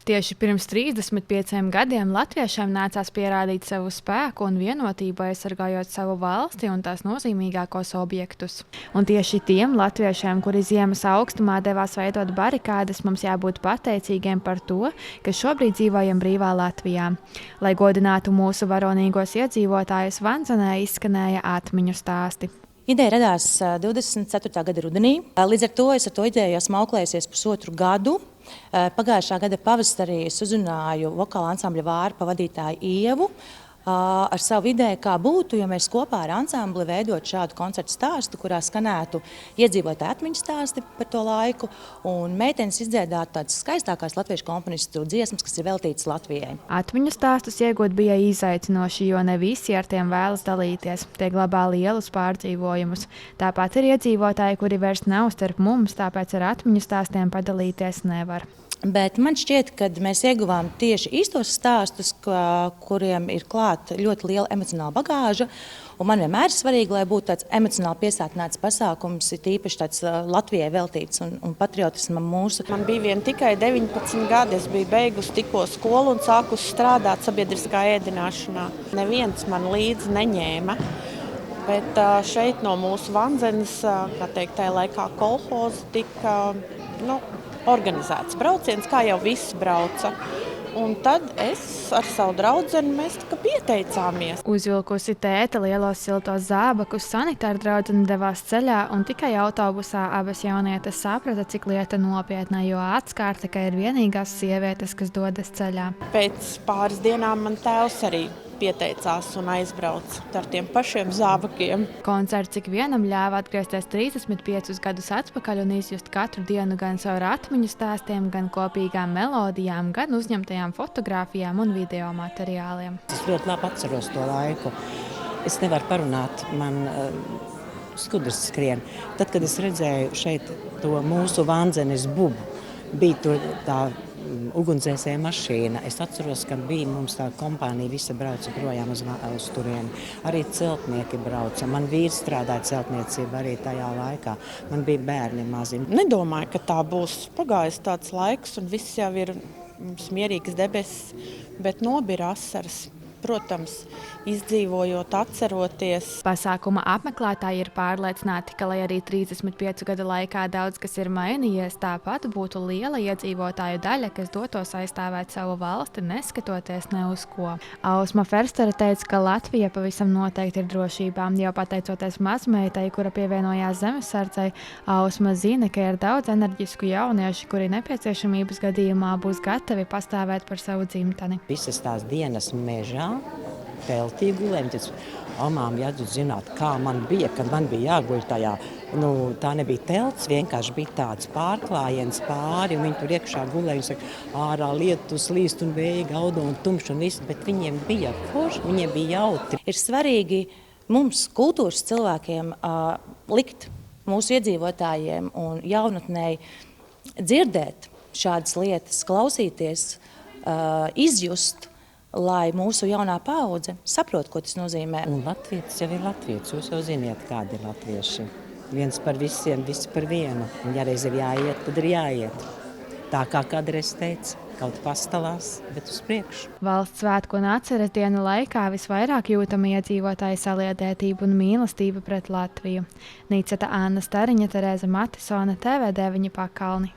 Tieši pirms 35 gadiem latviešiem nācās pierādīt savu spēku un vienotību, aizsargājot savu valsti un tās nozīmīgākos objektus. Un tieši tiem latviešiem, kuri ziemas augstumā devās veidot barikādes, mums jābūt pateicīgiem par to, ka šobrīd dzīvojam brīvā Latvijā. Lai godinātu mūsu varonīgos iedzīvotājus, Vandzenē izskanēja atmiņu stāsti. Ideja radās 24. gada rudenī. Līdz ar to es ar to ideju esmu auklējusies pusotru gadu. Pagājušā gada pavasarī es uzrunāju vokāla ansambļa Vārpa vadītāju Ievu ar savu ideju, kā būtu, ja mēs kopā ar ansambli veidot šādu koncertu stāstu, kurā skanētu iedzīvotāju atmiņu stāsti par to laiku, un meitenes izdziedātu tādas skaistākās latviešu komponistu dziesmas, kas ir veltītas Latvijai. Atmiņu stāstus iegūt bija izaicinoši, jo ne visi ar tiem vēlas dalīties. Tie glabā lielus pārdzīvojumus. Tāpat ir iedzīvotāji, kuri vairs nav starp mums, tāpēc ar atmiņu stāstiem padalīties nevar. Bet man šķiet, ka mēs ieguvām tieši īstos stāstus, kuriem ir klāta ļoti liela emocionāla bagāža. Un man vienmēr ir svarīgi, lai būtu tāds emocionāli piesātināts pasākums, ir īpaši tāds Latvijai veltīts un patriotismam mūsu. Man bija tikai 19 gadi, es biju beigusi tikko skolu un sākusi strādāt sabiedriskā ēdināšanā. Neviens man līdzi neņēma. Bet šeit no mūsu Vandzenes, kā teikt, tajā laikā kolhoza tika organizēts brauciens, kā jau visi brauca. Un tad es ar savu draudzeni mēs pieteicāmies. Uzvilkusi tēta lielos siltos zābakus, sanitāra draudzene devās ceļā, un tikai autobusā abas jaunietes saprata, cik lieta nopietna, jo atskārta, ka ir vienīgās sievietes, kas dodas ceļā. Pēc pāris dienām man tēvs arī pieteicās un aizbrauca ar tiem pašiem zābakiem. Koncerts ikvienam ļāva atgriezties 35 gadus atpakaļ un izjust katru dienu gan caur atmiņu stāstiem, gan kopīgām melodijām, gan uzņemtajām fotogrāfijām un video materiāliem. Es ļoti labi atceros to laiku. Es nevaru parunāt, man skudras skrien. Tad, kad es redzēju šeit to mūsu Vandzenes bubu, bija tur tā ugunsdzēsēja mašīna. Es atceros, ka bija mums tā kompānija, visa brauca projām uz turieni. Arī celtnieki brauca. Man vīrs strādāja celtniecību arī tajā laikā. Man bija bērni mazi. Nedomāju, ka tā būs pagājis tāds laiks un viss jau ir mierīgs debesis, bet nobira asaras. Protams, izdzīvojot, atceroties. Pasākuma apmeklētāji ir pārliecināti, ka, lai arī 35 gadu laikā daudz kas ir mainījies, tāpat būtu liela iedzīvotāju daļa, kas dotos aizstāvēt savu valsti, neskatoties ne uz ko. Ausma Ferstere teica, ka Latvija pavisam noteikti ir drošībā. Jau pateicoties mazmeitai, kura pievienojās zemesardzei, Ausma zina, ka ir daudz enerģisku jauniešu, kuri nepieciešamības gadījumā būs gatavi pastāvēt par savu dzimteni. Visas tās dienas mežā, teltī gulējām. Omām jādod zināt, kā man bija, kad man bija jāguļ tajā. Tā nebija telts, vienkārši bija tāds pārklājiens pāri, un viņi tur iekšā gulēja, un saka, ārā lietus līst un vēja gaudo un tumšs un viss, bet viņiem bija forši, viņiem bija jautri. Ir svarīgi mums, kultūras cilvēkiem, likt mūsu iedzīvotājiem un jaunatnei dzirdēt šādas lietas, klausīties, izjust, lai mūsu jaunā paudze saprot, ko tas nozīmē. Un latvietis jau ir latvietis, jūs jau ziniet, kādi ir latvieši. Viens par visiem, visi par vienu. Un ja reiz ir jāiet, tad ir jāiet. Tā kā kādreiz teica, kaut pastalās, bet uz priekšu. Valsts svētku un atceres dienu laikā visvairāk jūtama iedzīvotāju saliedētība un mīlestība pret Latviju. Nīceta Anna Stariņa, Terēza Matisone, TV9 Pakalni.